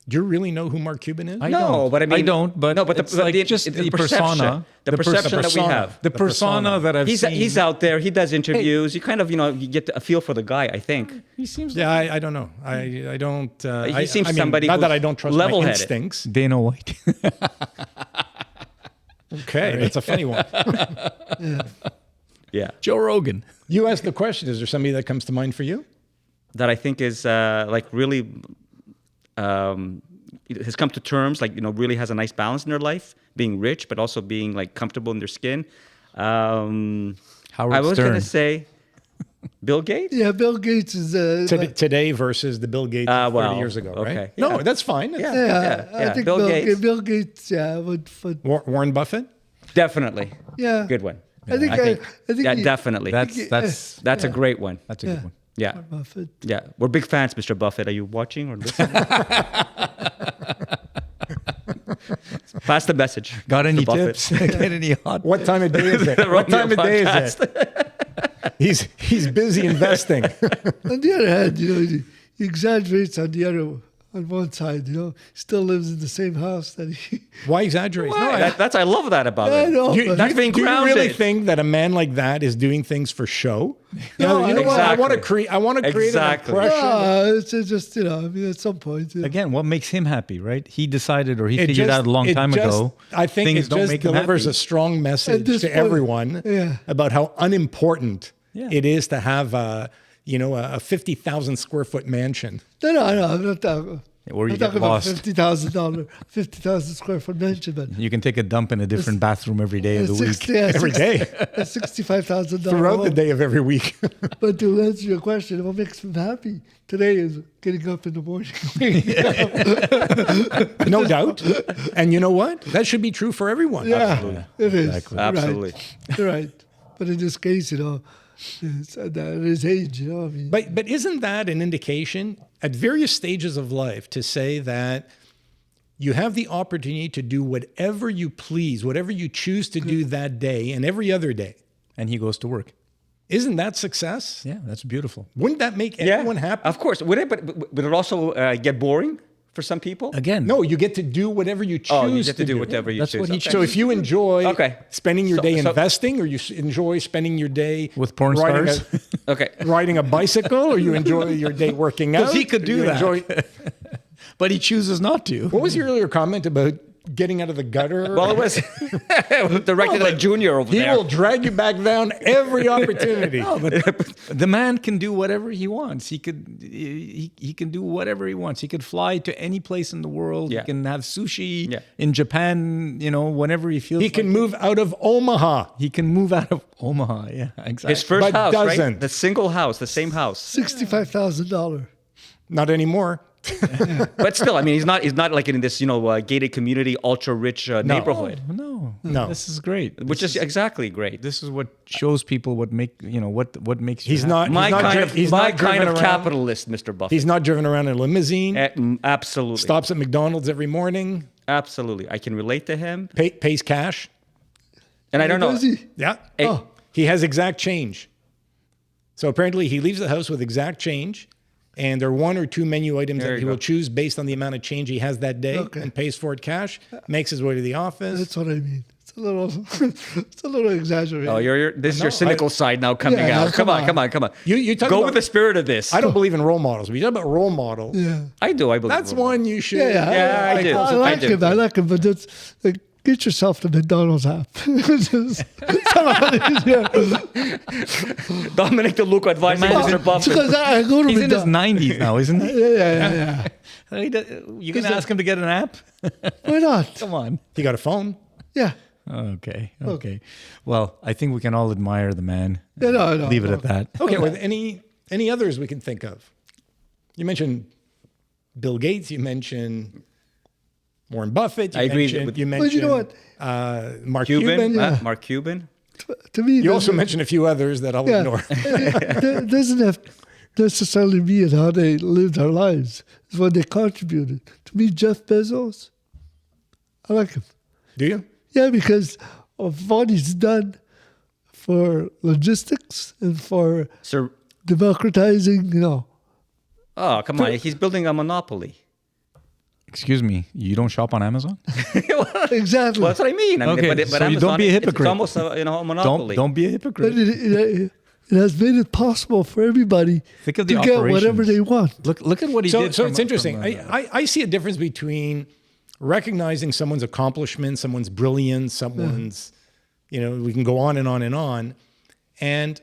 Do you really know who Mark Cuban is?
I
No,
don't.
but I mean-
I don't. But
No, but
it's like just the persona,
the perception that we have.
the persona that I've seen.
He's out there. He does interviews. You kind of you get a feel for the guy. I think.
He seems
Yeah, I don't know. I don't.
He seems
I mean,
somebody
not that
who's
I don't trust my
level-headed.
instincts.
Dana White.
Okay, that's a funny one.
Yeah.
Joe Rogan.
You asked the question. Is there somebody that comes to mind for you?
That I think is like really has come to terms, like really has a nice balance in their life, being rich but also being like comfortable in their skin.
Howard
I was
Stern.
gonna say Bill Gates.
yeah, Bill Gates is
Today versus the Bill Gates of 30
well,
years ago, right?
okay.
No,
Yeah.
that's fine.
Yeah.
I think
Bill Gates.
Bill Gates, yeah, would
Warren Buffett?
Definitely.
yeah.
Good one.
I think
I think
he-
definitely.
That's
That's a great one.
a good
Yeah.
one.
Yeah.
Buffett.
Yeah. We're big fans, Mr. Buffett. Are you watching or listening? Pass the message.
Got any
Mr. Buffett.
tips? Get any hot?
What time of day is it?
The
What
Romeo
time of day is
podcast.
it? He's busy investing.
On the other hand, he exaggerates on one side, still lives in the same house that he.
Why exaggerate? No,
I love that about
I
him.
know.
Do you,
but-
That's being
do you really
grounded.
think that a man like that is doing things for show?
No,
You know what? I want to
exactly.
create. I want to create
Exactly.
an impression.
It's just, at some point.
Again, what makes him happy, right? He decided or he
It
figured
just-
out a long
it
time
just-
ago.
I think
things
it
don't
just
make him
delivers
happy.
a strong message
this
to
point,
everyone
yeah.
about how unimportant
Yeah.
it is to have a 50,000 square foot mansion.
No, I'm not talking.
Or you
I'm
get
talking about
lost.
$50,000 square foot mansion, but
You can take a dump in a different bathroom every day of the week.
Every day,
A $65,000
throughout the
home.
day of every week.
But to answer your question, what makes him happy today is getting up in the morning.
No doubt. And you know what? That should be true for everyone.
Yeah, it is.
Exactly.
You're
Absolutely.
Right. You're right. But in this case, it's at his age, I mean.
But isn't that an indication at various stages of life to say that you have the opportunity to do whatever you please, whatever you choose to do that day and every other day?
And he goes to work.
Isn't that success?
Yeah, that's beautiful.
Wouldn't that make everyone happy?
Of course. Would it? But would it also get boring for some people?
Again,
No, you get to do whatever you choose
Oh, you get to do
do.
whatever you
That's
choose.
what he
Okay.
So if you enjoy
Okay.
spending your
So-
day
so-
investing, or you enjoy spending your day
With porn
riding
stars?
Okay.
riding a bicycle, or you enjoy your day working out,
'Cause he could
or
do
you
that.
enjoy-
but he chooses not to.
What was your earlier comment about getting out of the gutter?
Well, it was directed at Junior over
he
there.
will drag you back down every opportunity.
The man can do whatever he wants. He can do whatever he wants. He could fly to any place in the world.
Yeah.
He can have sushi
Yeah.
in Japan, whenever he feels
He can move out of Omaha.
He can move out of Omaha. Yeah, exactly.
His first
But
house,
doesn't.
right? The single house, the same house.
$65,000.
Not anymore.
But still, I mean, he's not like in this, gated community, ultra rich neighborhood,
No. This is great.
which is exactly great.
This is what shows people what makes you
He's
happy.
not.
My
he's not
kind
dri-
of
he's
my
not
kind
driven
of
around-
capitalist, Mr. Buffett.
He's not driven around in a limousine.
Absolutely.
Stops at McDonald's every morning.
Absolutely. I can relate to him.
Pays cash.
And I don't know.
Does he?
Yeah.
Hey,
He has exact change. So apparently he leaves the house with exact change, and there are 1 or 2 menu items
There
that
you
he
go.
will choose based on the amount of change he has that day
Okay.
and pays for it cash, makes his way to the office.
That's what I mean. It's a little, it's a little exaggerated.
Oh, this is
No,
your cynical side now coming
Yeah,
out. Come on.
You talk
Go
about,
with the spirit of this.
I don't believe in role models. But you talk about role model.
Yeah.
I do. I believe
That's
in role
one you should.
Yeah, I do.
I like
do.
him. I like him, but it's like, get yourself the McDonald's app. Just, yeah.
models. Dominic DeLuca advising
Man,
Mr. Buffett.
Because I go to
He's in his
McDonald's.
90s now, isn't he?
Yeah.
You gonna ask him to get an app?
Why not?
Come on.
He got a phone.
Yeah.
Okay. Well, I think we can all admire the man.
Yeah, no,
Leave it
no.
at that.
Okay, well, any others we can think of? You mentioned Bill Gates. You mentioned Warren Buffett. You
I agree
mentioned,
with-
you
But
mentioned
you know what?
Mark
Cuban,
Cuban.
Yeah.
Mark Cuban.
To me,
You also mentioned a few others that I'll ignore.
it doesn't have necessarily mean how they lived their lives. It's what they contributed. To me, Jeff Bezos, I like him.
Do you?
Yeah, because of what he's done for logistics and for
Sir,
democratizing,
oh, come on. He's building a monopoly.
Excuse me. You don't shop on Amazon?
Exactly.
Well, that's what I mean.
Okay,
but
so you
Amazon,
don't be a
it's
hypocrite.
almost a monopoly.
Don't be a
But
hypocrite.
it has made it possible for everybody
Think of
to
the
get whatever
operations.
they want.
Look at what he
So,
did.
so
from-
it's interesting.
from,
I see a difference between recognizing someone's accomplishment, someone's brilliance, someone's, we can go on and on and on. And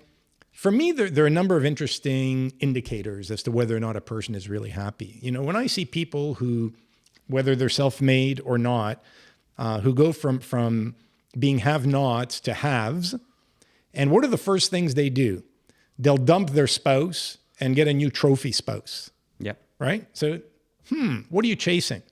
for me, there are a number of interesting indicators as to whether or not a person is really happy. When I see people who, whether they're self-made or not, who go from being have-nots to haves, and what are the first things they do? They'll dump their spouse and get a new trophy spouse.
Yeah.
Right? So, what are you chasing?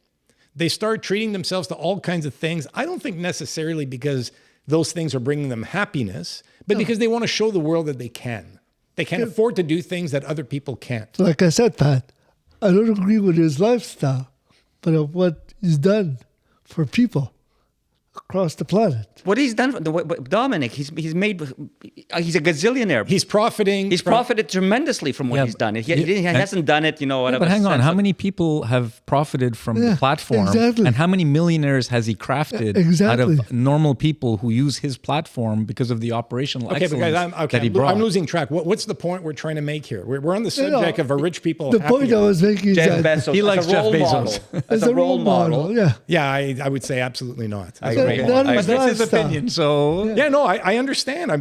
They start treating themselves to all kinds of things. I don't think necessarily because those things are bringing them happiness, but because they want to show the world that they can. They can afford to do things that other people can't.
Like I said, Pat, I don't agree with his lifestyle, but of what he's done for people across the planet.
What he's done, Dominic, he's a gazillionaire.
He's profiting.
He's profited tremendously from what
Yeah,
he's done. He hasn't done it,
But hang on, how many people have profited from the platform,
exactly.
and how many millionaires has he crafted out
Exactly.
of normal people who use his platform because of the operational
Okay, but
excellence
guys,
that he brought?
I'm losing track. What's the point we're trying to make here? We're on the subject of a rich people.
The point I was making is
Jeff
that
Bezos.
He
as
likes
a role
Jeff Bezos.
model. As a role model.
yeah.
Yeah, I would say absolutely not.
I
As a
agree.
role model.
That
But
is
that's his
lifestyle.
opinion. So
Yeah, no, I understand.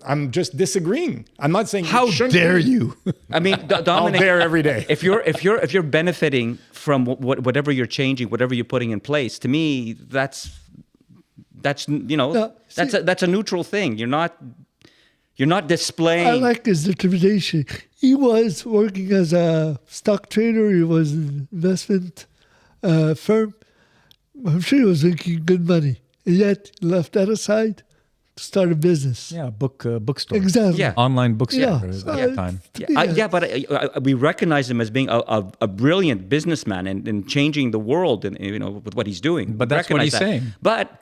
I'm just disagreeing. I'm not saying
how
you shouldn't
dare
be.
you?
I mean,
I'll
Dominic,
dare every day.
if you're benefiting from whatever you're changing, whatever you're putting in place, to me, that's that's a neutral thing. You're not displaying.
I like his determination. He was working as a stock trader. He was an investment firm. I'm sure he was making good money. And yet he left that aside to start a business.
Yeah, bookstore.
Exactly.
Yeah.
Online bookstore
Yeah.
at
So
that time.
But we recognize him as being a brilliant businessman and changing the world, and with what he's doing.
But that's what
Recognize
he's
that.
saying.
But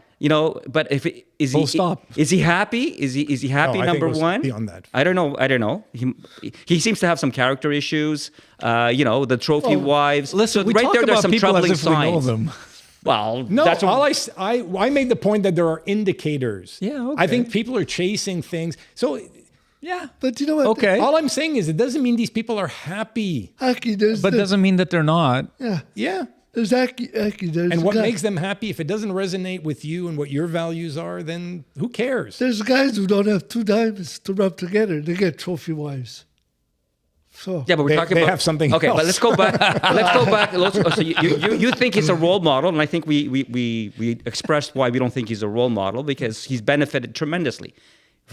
is
Full
he
stop.
Is he happy? Is he happy?
No, I think
number
it was
one.
beyond that.
I don't know. He seems to have some character issues. The trophy wives.
Listen,
So
we
right
talk
there's
about
some
people
troubling
as if we know
signs.
them.
Well,
No,
that's
I made the point that there are indicators.
Yeah,
I
okay.
think people are chasing things. So
Yeah.
But you know what?
Okay.
all I'm saying is it doesn't mean these people are happy.
Aki, there's
But doesn't mean that they're not.
yeah.
Yeah.
There's Aki. There's
And
a
what
guy-
makes them happy, if it doesn't resonate with you and what your values are, then who cares?
There's guys who don't have two dimes to rub together. They get trophy wives. So
Yeah, but we're
They-
talking
they
about
have something
Okay, but
else.
let's go back. So you think he's a role model, and I think we expressed why we don't think he's a role model because he's benefited tremendously.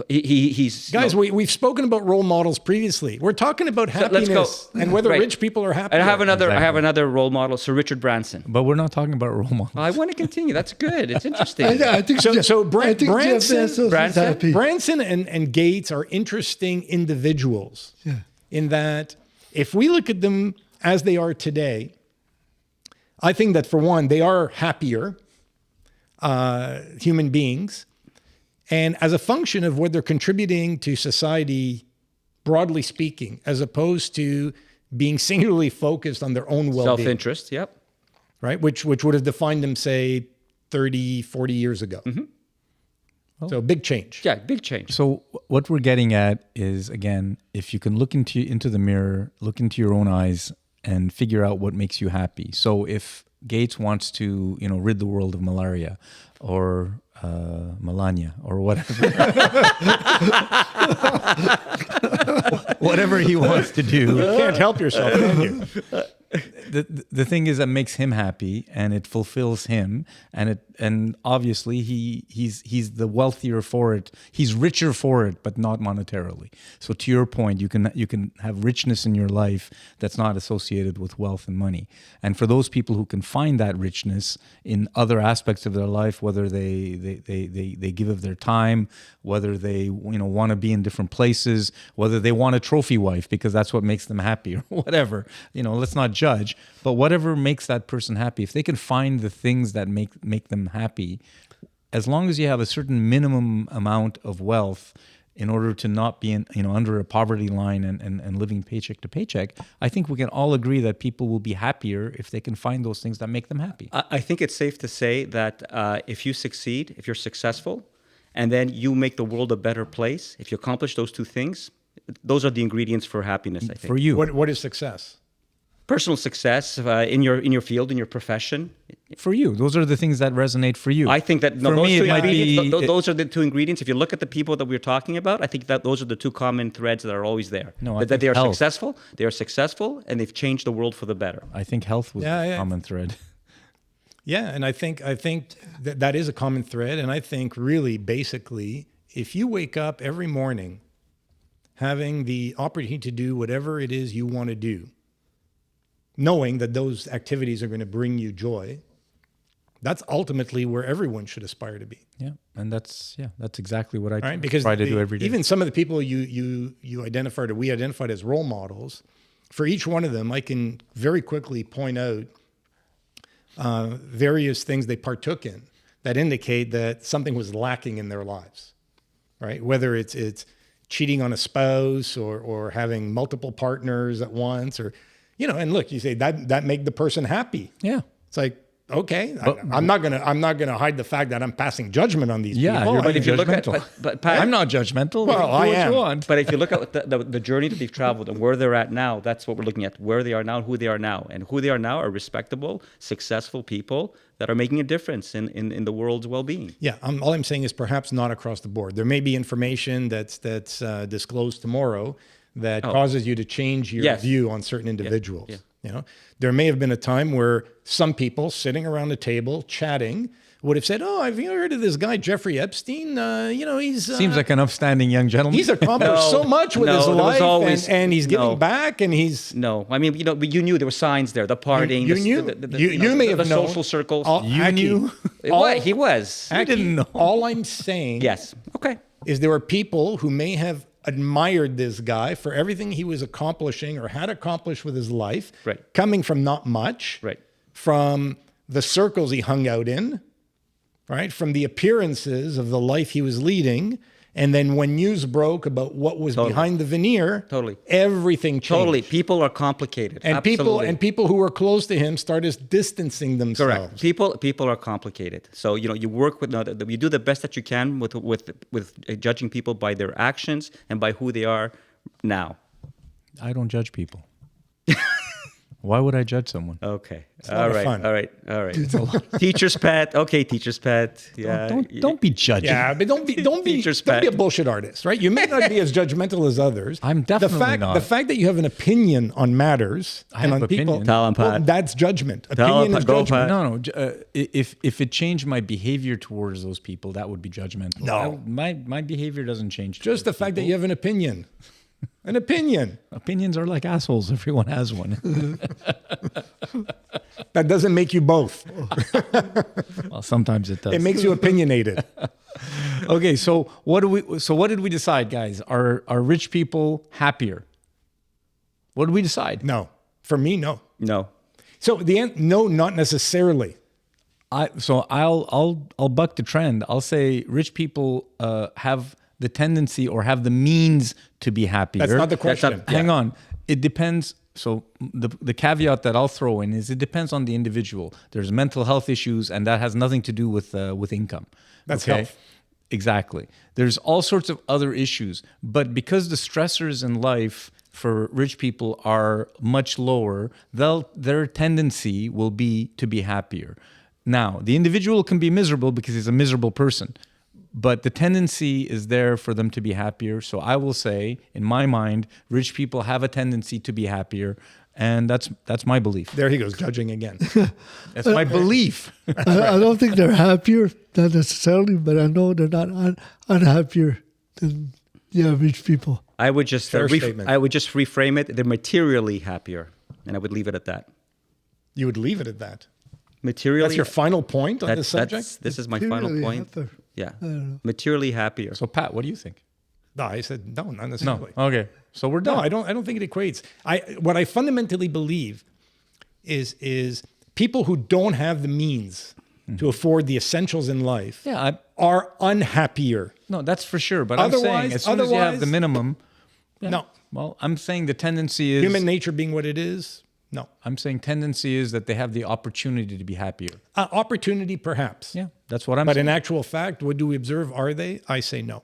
He's
Guys, we've spoken about role models previously. We're talking about
let's go.
happiness and whether
Right.
rich people are happy.
I have
Exactly.
another role model, Sir Richard Branson.
But we're not talking about role models.
I want to continue. That's good. It's interesting.
I think
So-
Jeff-
so Bran-
I think Jeff
Branson-
Bezos is
Branson?
happy.
Branson and Gates are interesting individuals
Yeah.
in that if we look at them as they are today, I think that for one, they are happier human beings. And as a function of what they're contributing to society, broadly speaking, as opposed to being singularly focused on their own well-being.
Self-interest, yep.
Right? Which would have defined them, say, 30, 40 years ago. So big change.
Yeah, big change.
So what we're getting at is, again, if you can look into the mirror, look into your own eyes, and figure out what makes you happy. So if Gates wants to, rid the world of malaria, or Melania, or whatever, whatever he wants to do,
You can't help yourself, can you?
the thing is that makes him happy and it fulfills him, and obviously he's the wealthier for it. He's richer for it, but not monetarily. So to your point, you can have richness in your life that's not associated with wealth and money. And for those people who can find that richness in other aspects of their life, whether they give of their time, whether they want to be in different places, whether they want a trophy wife because that's what makes them happy, or whatever. Let's not judge, but whatever makes that person happy, if they can find the things that make them happy, as long as you have a certain minimum amount of wealth in order to not be under a poverty line and living paycheck to paycheck, I think we can all agree that people will be happier if they can find those things that make them happy.
I think it's safe to say that if you succeed, if you're successful, and then you make the world a better place, if you accomplish those two things, those are the ingredients for happiness, I think.
For you.
What is success?
Personal success in your field, in your profession.
For you, those are the things that resonate for you.
I think that
For me, it might be-
those are the two ingredients. If you look at the people that we're talking about, I think that those are the two common threads that are always there.
No, I
that
think
they are
health.
successful, and they've changed the world for the better.
I think health was a common thread.
Yeah, and I think that is a common thread. And I think really, basically, if you wake up every morning having the opportunity to do whatever it is you want to do, knowing that those activities are going to bring you joy, that's ultimately where everyone should aspire to be.
Yeah, and that's exactly what I
Right? Because
try to do every day.
even some of the people you identified, or we identified as role models, for each one of them, I can very quickly point out various things they partook in that indicate that something was lacking in their lives, right? Whether it's cheating on a spouse or having multiple partners at once, or and look, you say that make the person happy.
Yeah.
It's like, okay, I'm not gonna hide the fact that I'm passing judgment on these
Yeah,
people.
you're
I
being
if you look at-
judgmental.
but Pat-
I'm not judgmental.
Well,
Do
I
what
am.
you want.
But if you look at the journey that they've traveled and where they're at now, that's what we're looking at, where they are now, who they are now. And who they are now are respectable, successful people that are making a difference in the world's well-being.
Yeah, all I'm saying is perhaps not across the board. There may be information that's disclosed tomorrow that causes you to change your view on certain individuals.
Yeah.
There may have been a time where some people sitting around a table chatting would have said, "Oh, have you heard of this guy Jeffrey Epstein? He's
Seems like an upstanding young gentleman.
he's accomplished so much with his
there was
life,
always-
and he's giving
no.
back, and he's."
No, I mean, but you knew there were signs there, the partying,
You knew. You may have
the
known.
social circles.
You
knew?
He was.
I didn't know.
All I'm saying
Yes. Okay.
is there were people who may have admired this guy for everything he was accomplishing or had accomplished with his life,
Right.
coming from not much,
Right.
from the circles he hung out in, right, from the appearances of the life he was leading. And then when news broke about what was behind the veneer, everything changed.
Totally. People are complicated.
And
Absolutely.
people who were close to him started distancing themselves.
Correct. People are complicated. So you work with you do the best that you can with judging people by their actions and by who they are now.
I don't judge people. Why would I judge someone?
Okay.
a lot of
right.
fun.
All right. All right. Teacher's pet. Okay, teacher's pet. Yeah.
Don't be judging.
Yeah, but don't be
Teacher's
don't be a
pet.
bullshit artist, right? You may not be as judgmental as others.
I'm definitely not.
The fact that you have an opinion on matters and
have
on people,
opinion.
Tell 'em, Pat.
that's judgment.
Tell 'em,
Opinion is
Pat. Go,
judgment.
Pat.
No. If it changed my behavior towards those people, that would be judgmental.
No.
My behavior doesn't change.
Just the
towards
fact that
people.
you have an opinion. An opinion.
Opinions are like assholes. Everyone has one.
That doesn't make you both.
Well, sometimes it does.
It makes you opinionated.
Okay, so what did we decide, guys? Are rich people happier? What did we decide?
No. For me, no.
No.
So no, not necessarily.
I'll buck the trend. I'll say rich people have the tendency or have the means to be happier.
That's not the
That's not-
question.
Hang on. It depends. So the caveat that I'll throw in is it depends on the individual. There's mental health issues, and that has nothing to do with income.
That's health.
Exactly. There's all sorts of other issues, but because the stressors in life for rich people are much lower, their tendency will be to be happier. Now, the individual can be miserable because he's a miserable person, but the tendency is there for them to be happier. So I will say, in my mind, rich people have a tendency to be happier, and that's my belief.
There he goes, judging again.
That's my belief.
I don't think they're happier, not necessarily, but I know they're not unhappier than the average people.
I would just
Fair statement.
I would just reframe it. They're materially happier, and I would leave it at that.
You would leave it at that.
Materially,
That's your final point on this subject?
This is my final
Materially
point.
happier.
Yeah,
I don't know.
materially happier.
So Pat, what do you think?
No, I said no, not
No.
necessarily.
Okay. So we're
No,
done.
I don't think it equates. What I fundamentally believe is people who don't have the means to afford the essentials in life
Yeah.
are unhappier.
No, that's for sure. But I'm saying
Otherwise-
as soon as you have the
otherwise-
minimum. Yeah.
No.
Well, I'm saying the tendency is.
Human nature being what it is, no.
I'm saying tendency is that they have the opportunity to be happier.
Opportunity, perhaps.
Yeah, that's what I'm
But
saying.
in actual fact, what do we observe? Are they? I say no.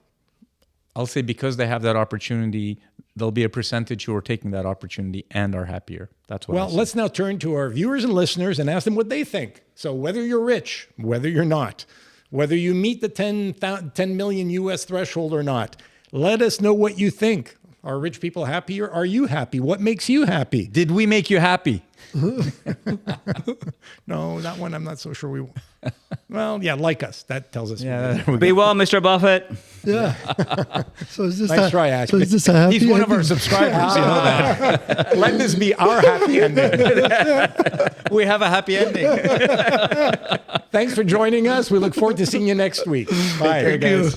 I'll say because they have that opportunity, there'll be a percentage who are taking that opportunity and are happier. That's what.
Well,
I say.
let's now turn to our viewers and listeners and ask them what they think. So whether you're rich, whether you're not, whether you meet the 10 million US threshold or not, let us know what you think. Are rich people happier? Are you happy? What makes you happy?
Did we make you happy?
No, that one I'm not so sure we will. Well, yeah, like us. That tells us.
Yeah, there we go.
Be well, Mr. Buffett.
Yeah. So is this
Nice try,
so
Ashby.
is this a happy
He's one of our
ending?
subscribers. You know that.
Let this be our happy ending.
We have a happy ending.
Thanks for joining us. We look forward to seeing you next week. Bye.
Thank you.